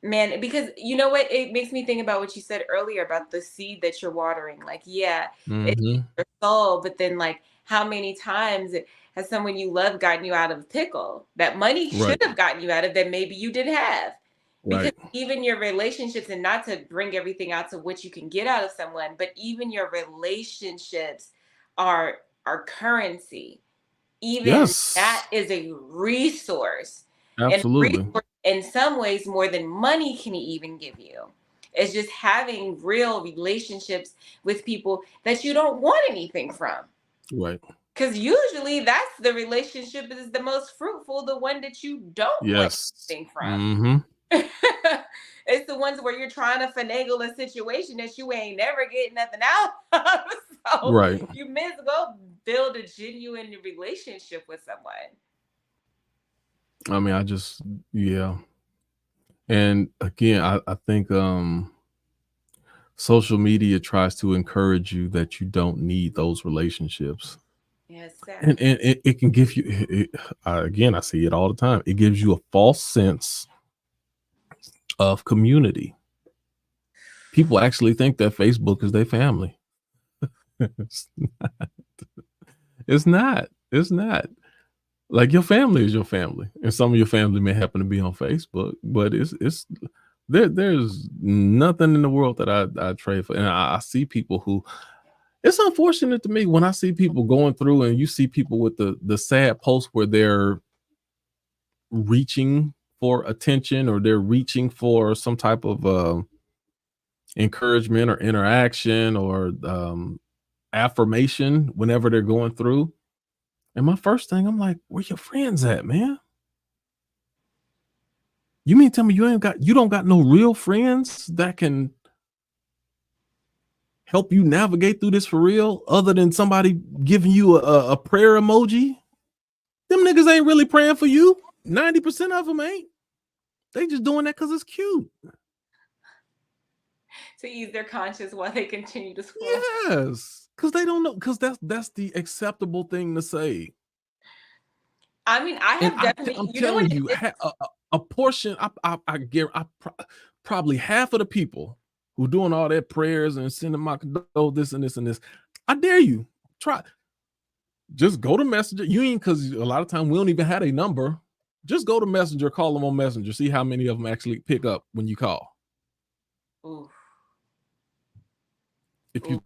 B: Man, because you know what? It makes me think about what you said earlier about the seed that you're watering. Like, yeah, it's your soul, but then like how many times has someone you love gotten you out of a pickle that money should have gotten you out of that maybe you didn't have? Because even your relationships, and not to bring everything out to what you can get out of someone, but even your relationships are currency. Even that is a resource.
A: Absolutely.
B: And in some ways more than money can even give you. It's just having real relationships with people that you don't want anything from.
A: Right.
B: Because usually that's the relationship that is the most fruitful, the one that you don't want anything from. It's the ones where you're trying to finagle a situation that you ain't never getting nothing out of. So you may as well build a genuine relationship with someone.
A: I mean, yeah. And again, I think social media tries to encourage you that you don't need those relationships.
B: Yes,
A: and it can give you, again, I see it all the time. It gives you a false sense of community. People actually think that Facebook is their family. It's not. Like your family is your family, and some of your family may happen to be on Facebook, but it's there's nothing in the world that I trade for. And I see people who, it's unfortunate to me when I see people going through and you see people with the sad posts where they're reaching for attention or they're reaching for some type of encouragement or interaction or affirmation whenever they're going through. And my first thing, I'm like, where your friends at, man? You mean tell me you don't got no real friends that can help you navigate through this for real, other than somebody giving you a prayer emoji? Them niggas ain't really praying for you. 90% of them ain't. They just doing that because it's cute.
B: To ease their conscience while they continue to scroll.
A: Yes, because they don't know, because that's the acceptable thing to say.
B: I mean, I have definitely.
A: I'm telling you, a portion. I guarantee, probably half of the people who doing all their prayers and sending my this and this and this. I dare you, try. Just go to Messenger. You ain't, because a lot of time we don't even have a number. Just go to Messenger, call them on Messenger, see how many of them actually pick up when you call.
B: Oof.
A: If you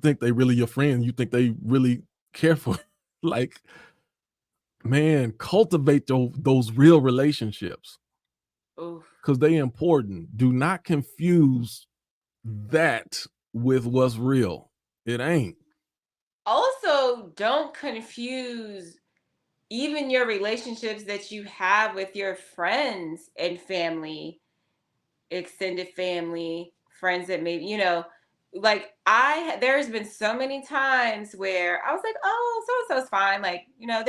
A: think they really your friend, you think they really care for you. Like, man, cultivate those real relationships, because they important. Do not confuse that with what's real. It ain't.
B: Also, don't confuse even your relationships that you have with your friends and family, extended family, friends that maybe, you know, like there's been so many times where I was like, oh, so-and-so's fine. Like, you know,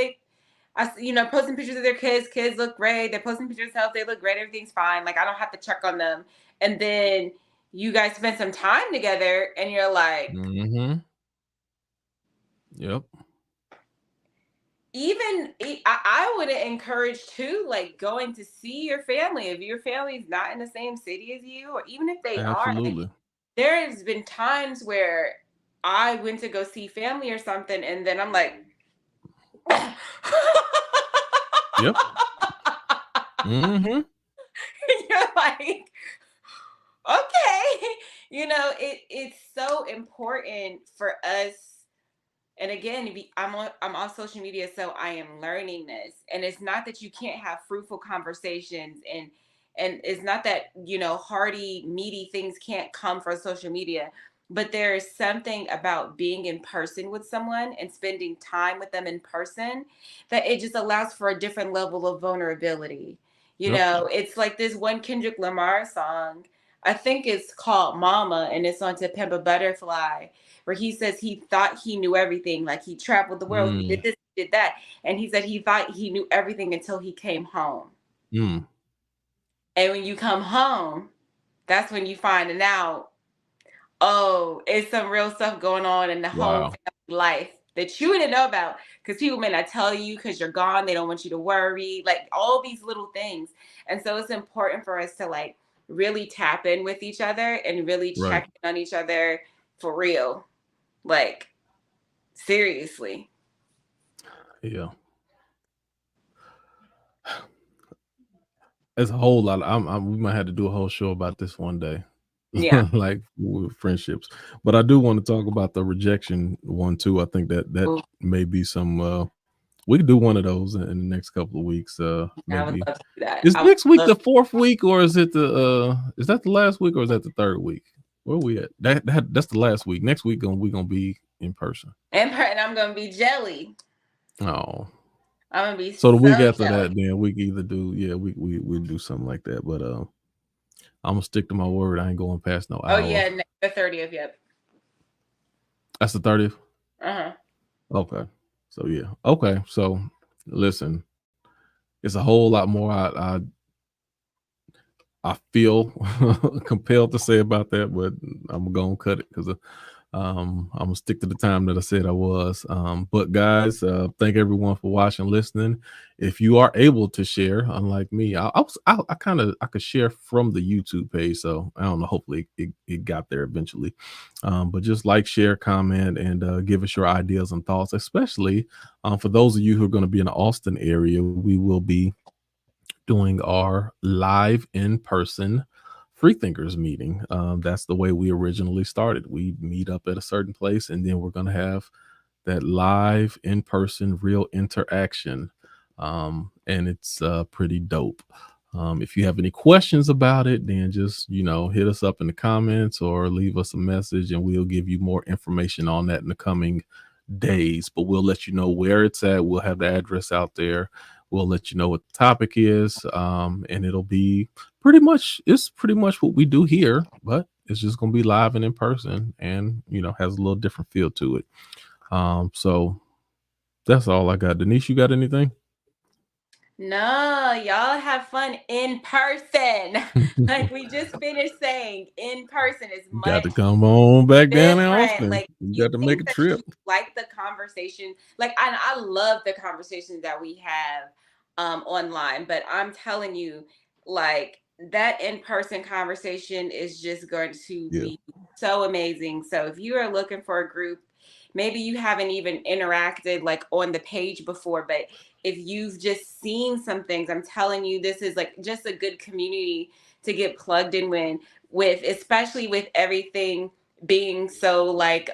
B: posting pictures of their kids look great. They're posting pictures of health, they look great. Everything's fine. Like, I don't have to check on them. And then you guys spend some time together and you're like,
A: Yep.
B: Even I would encourage too, like going to see your family. If your family's not in the same city as you, or even if they are, like, there's been times where I went to go see family or something, and then I'm like,
A: yep.
B: You're like, okay, you know, it's so important for us. And again, I'm on social media, so I am learning this. And it's not that you can't have fruitful conversations, and it's not that, you know, hearty, meaty things can't come from social media. But there is something about being in person with someone and spending time with them in person that it just allows for a different level of vulnerability. You know, it's like this one Kendrick Lamar song, I think it's called Mama, and it's on To Pimp a Butterfly, where he says he thought he knew everything. Like, he traveled the world, he did this, he did that. And he said he thought he knew everything until he came home. And when you come home, that's when you find out, oh, it's some real stuff going on in the whole family life that you didn't know about, because people may not tell you because you're gone. They don't want you to worry, like all these little things. And so it's important for us to like really tap in with each other and really check in on each other for real. Like, seriously.
A: Yeah. It's a whole lot. We might have to do a whole show about this one day.
B: Yeah.
A: Like with friendships. But I do want to talk about the rejection one too. I think that may be some we could do one of those in the next couple of weeks. Maybe.
B: I would love to do that.
A: Is next week the 4th week, or is it is that the last week, or is that the 3rd week? Where are we at? That's the last week. Next week we're gonna be in person.
B: And I'm gonna be jelly.
A: Oh.
B: I'm gonna be
A: so the week after that, then we can either do we do something like that. But I'm gonna stick to my word. I ain't going past no hour.
B: Oh yeah, the 30th. Yep.
A: That's the 30th. Okay. So yeah. Okay. So listen, it's a whole lot more I feel compelled to say about that, but I'm gonna cut it because I'm gonna stick to the time that I said I was. But guys, thank everyone for watching, listening. If you are able to share, unlike me, I could share from the YouTube page, so I don't know. Hopefully, it got there eventually. But just like, share, comment, and give us your ideas and thoughts. Especially for those of you who are going to be in the Austin area, we will be doing our live in-person freethinkers meeting. That's the way we originally started. We meet up at a certain place, and then we're going to have that live in-person real interaction. And it's pretty dope. If you have any questions about it, then just, hit us up in the comments or leave us a message, and we'll give you more information on that in the coming days. But we'll let you know where it's at. We'll have the address out there. We'll let you know what the topic is, and it'll be pretty much what we do here, but it's just going to be live and in person, and has a little different feel to it. So that's all I got. Denise, you got anything?
B: No, y'all have fun in person. Like we just finished saying, in person is
A: You got
B: much
A: to come on back down in
B: different.
A: Austin.
B: Like
A: You
B: you
A: got to make
B: think
A: a
B: that
A: trip.
B: you like the conversation. Like I love the conversations that we have online, but I'm telling you, like that in-person conversation is just going to be so amazing. So if you are looking for a group, maybe you haven't even interacted like on the page before, but if you've just seen some things, I'm telling you, this is like just a good community to get plugged in with, especially with everything being so like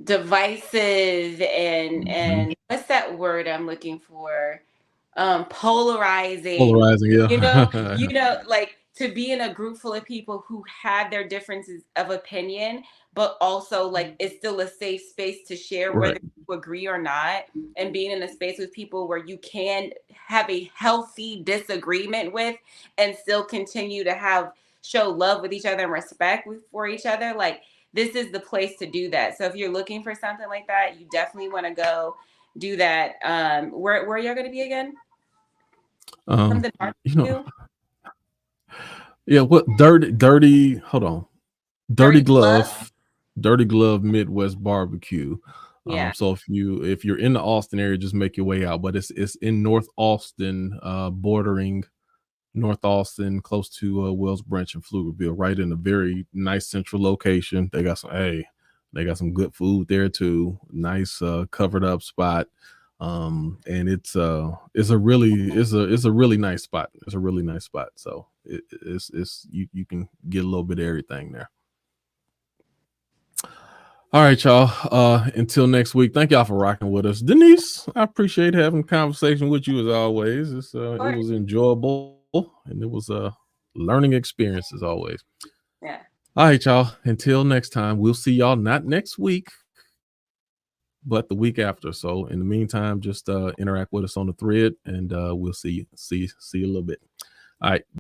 B: divisive and what's that word I'm looking for? Polarizing.
A: Polarizing, yeah.
B: Like to be in a group full of people who have their differences of opinion, but also like it's still a safe space to share whether
A: Right.
B: you agree or not, and being in a space with people where you can have a healthy disagreement with and still continue to show love with each other and respect for each other. Like this is the place to do that. So if you're looking for something like that, you definitely want to go do that. Where y'all going to be again? Something
A: yeah, what dirty hold on. Dirty
B: Glove?
A: Glove Midwest Barbecue.
B: Yeah.
A: So if you're in the Austin area, just make your way out. But it's in North Austin, bordering North Austin, close to Wells Branch and Pflugerville, right in a very nice central location. They got some good food there too. Nice covered up spot. And it's a really nice spot. It's a really nice spot. So it's you can get a little bit of everything there. All right, y'all. Until next week, thank y'all for rocking with us. Denise, I appreciate having a conversation with you as always. It was enjoyable, and it was a learning experience as always.
B: Yeah.
A: All right, y'all. Until next time, we'll see y'all not next week, but the week after. So in the meantime, just interact with us on the thread, and we'll see you a little bit. All right.